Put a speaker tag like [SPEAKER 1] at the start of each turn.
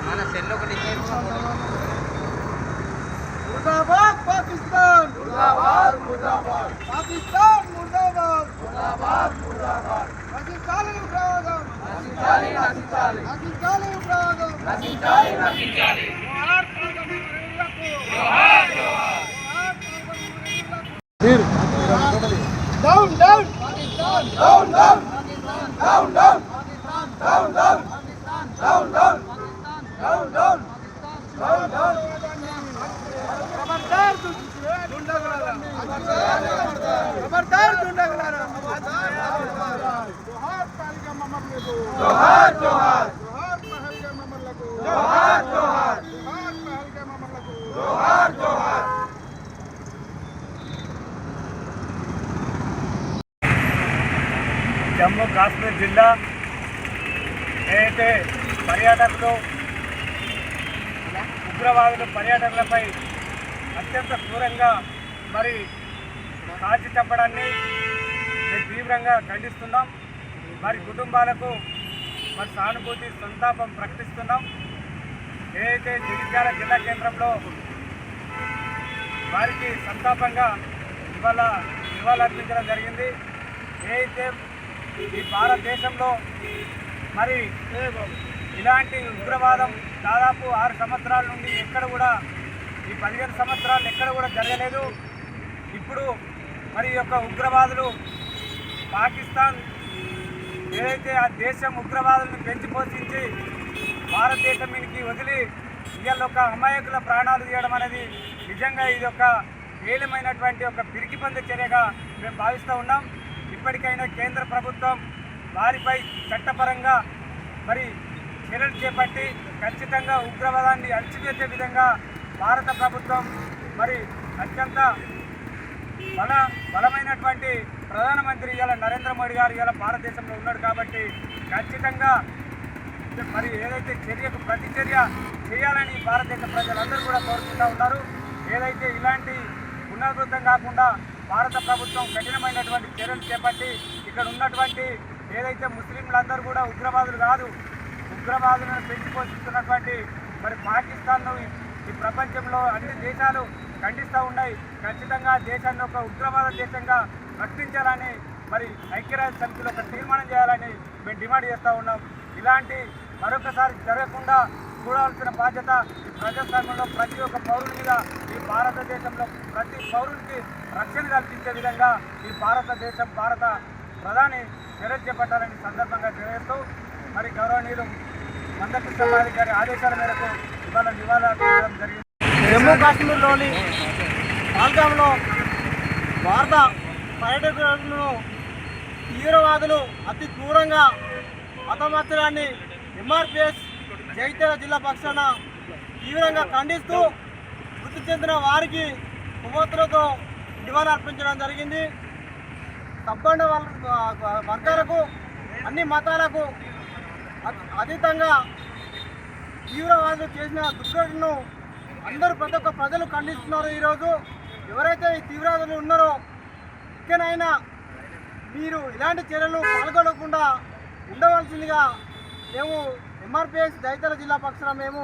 [SPEAKER 1] మన సెల్ ఒకటి
[SPEAKER 2] मुर्दाबाद पाकिस्तान,
[SPEAKER 3] मुर्दाबाद मुर्दाबाद
[SPEAKER 2] पाकिस्तान मुर्दाबाद,
[SPEAKER 3] मुर्दाबाद मुर्दाबाद
[SPEAKER 2] नशिंచాలి ఉగ్రవాదం,
[SPEAKER 3] నశించాలి నశించాలి
[SPEAKER 2] నశించాలి ఉగ్రవాదం,
[SPEAKER 3] నశించాలి నశించాలి
[SPEAKER 2] జోహార్ కాగమి వీరులకు,
[SPEAKER 3] జోహార్ జోహార్
[SPEAKER 2] down down Pakistan,
[SPEAKER 3] down down
[SPEAKER 2] Pakistan,
[SPEAKER 3] down down
[SPEAKER 2] Pakistan,
[SPEAKER 3] down down
[SPEAKER 2] Pakistan,
[SPEAKER 3] down down
[SPEAKER 2] Pakistan,
[SPEAKER 3] down down down down
[SPEAKER 2] खबरदार गुंडागलारा, खबरदार गुंडागलारा, जोहार पहलगाम ममलको,
[SPEAKER 3] जोहार जोहार
[SPEAKER 2] जोहार पहलगाम ममलको,
[SPEAKER 3] जोहार जोहार
[SPEAKER 2] जोहार पहलगाम ममलको,
[SPEAKER 3] जोहार जोहार
[SPEAKER 4] జమ్మూ కాశ్మీర్ జిల్లా ఏదైతే పర్యాటకులు ఉగ్రవాదులు పర్యాటకులపై అత్యంత క్రూరంగా మరి కాల్చి చంపడాన్ని మేము తీవ్రంగా ఖండిస్తున్నాం. మరి కుటుంబాలకు మరి సానుభూతి సంతాపం ప్రకటిస్తున్నాం. ఏదైతే జగిత్యాల జిల్లా కేంద్రంలో వారికి సంతాపంగా ఇవాళ నివాళులర్పించడం జరిగింది. ఏదైతే ఈ భారతదేశంలో మరి ఇలాంటి ఉగ్రవాదం దాదాపు 6 సంవత్సరాల నుండి ఎక్కడ కూడా ఈ 15 సంవత్సరాలు ఎక్కడ కూడా జరగలేదు. ఇప్పుడు మరి యొక్క ఉగ్రవాదులు పాకిస్తాన్ ఏదైతే ఆ దేశం ఉగ్రవాదులను పెంచి పోషించి భారతదేశం మీనికి వదిలి ఇవాళ ఒక అమాయకుల ప్రాణాలు తీయడం అనేది నిజంగా ఇది ఒక ఏలమైనటువంటి ఒక పిరికిపంద చర్యగా మేము భావిస్తూ ఉన్నాం. ఇప్పటికైనా కేంద్ర ప్రభుత్వం వారిపై చట్టపరంగా మరి చర్యలు చేపట్టి ఖచ్చితంగా ఉగ్రవాదాన్ని అణచివేసే విధంగా భారత ప్రభుత్వం మరి అత్యంత బలమైనటువంటి ప్రధానమంత్రి ఇవాళ నరేంద్ర మోడీ గారు ఇవాళ భారతదేశంలో ఉన్నాడు కాబట్టి ఖచ్చితంగా మరి ఏదైతే చర్యకు ప్రతిచర్య చేయాలని భారతదేశ ప్రజలందరూ కూడా కోరుకుంటూ ఉన్నారు. ఏదైతే ఇలాంటి పునరావృతం కాకుండా భారత ప్రభుత్వం కఠినమైనటువంటి చర్యలు చేపట్టి ఇక్కడ ఉన్నటువంటి ఏదైతే ముస్లింలందరూ కూడా ఉగ్రవాదులు కాదు, ఉగ్రవాదులను పెంచి పోషిస్తున్నటువంటి మరి పాకిస్తాన్ను ఈ ప్రపంచంలో అన్ని దేశాలు ఖండిస్తూ ఉన్నాయి. ఖచ్చితంగా దేశాన్ని ఒక ఉగ్రవాద దేశంగా ప్రకటించాలని మరి ఐక్యరాజ్య సమితిలో ఒక తీర్మానం చేయాలని మేము డిమాండ్ చేస్తూ ఉన్నాం. ఇలాంటి మరొకసారి జరగకుండా చూడాల్సిన బాధ్యత ఈ ప్రజాస్వామ్యంలో ప్రతి ఒక్క పౌరుని మీద, ఈ భారతదేశంలో ప్రతి పౌరునికి రక్షణ కల్పించే విధంగా ఈ భారత ప్రధాని చర్యలు చేపట్టాలని సందర్భంగా తెలియజేస్తూ మరి గౌరవనీయులు మందకృష్ణ గారి ఆదేశాల మేరకు ఇవాళ నివాళులర్పించడం జరిగింది.
[SPEAKER 2] జమ్మూ కాశ్మీర్లోని పహల్గామ్లో భారత పర్యాటకులను తీవ్రవాదులు అతి క్రూరంగా హతమార్చడాన్ని ఎంఆర్పిఎస్ జగిత్యాల జిల్లా పక్షాన తీవ్రంగా ఖండిస్తూ మృతి చెందిన వారికి కొవ్వొత్తులతో నివాళులు అర్పించడం జరిగింది. సబ్బండ వర్గాలకు అన్ని మతాలకు అతీతంగా తీవ్రవాదులు చేసిన దుర్ఘటనను ప్రతి ఒక్క ప్రజలు ఖండిస్తున్నారు. ఈరోజు ఎవరైతే ఈ తీవ్రవాదులు ఉన్నారో ఇకనైనా మీరు ఇలాంటి చర్యలు పాల్గొనకుండా ఉండవలసిందిగా మేము ఎంఆర్పిఎస్ జగిత్యాల జిల్లా పక్షాన మేము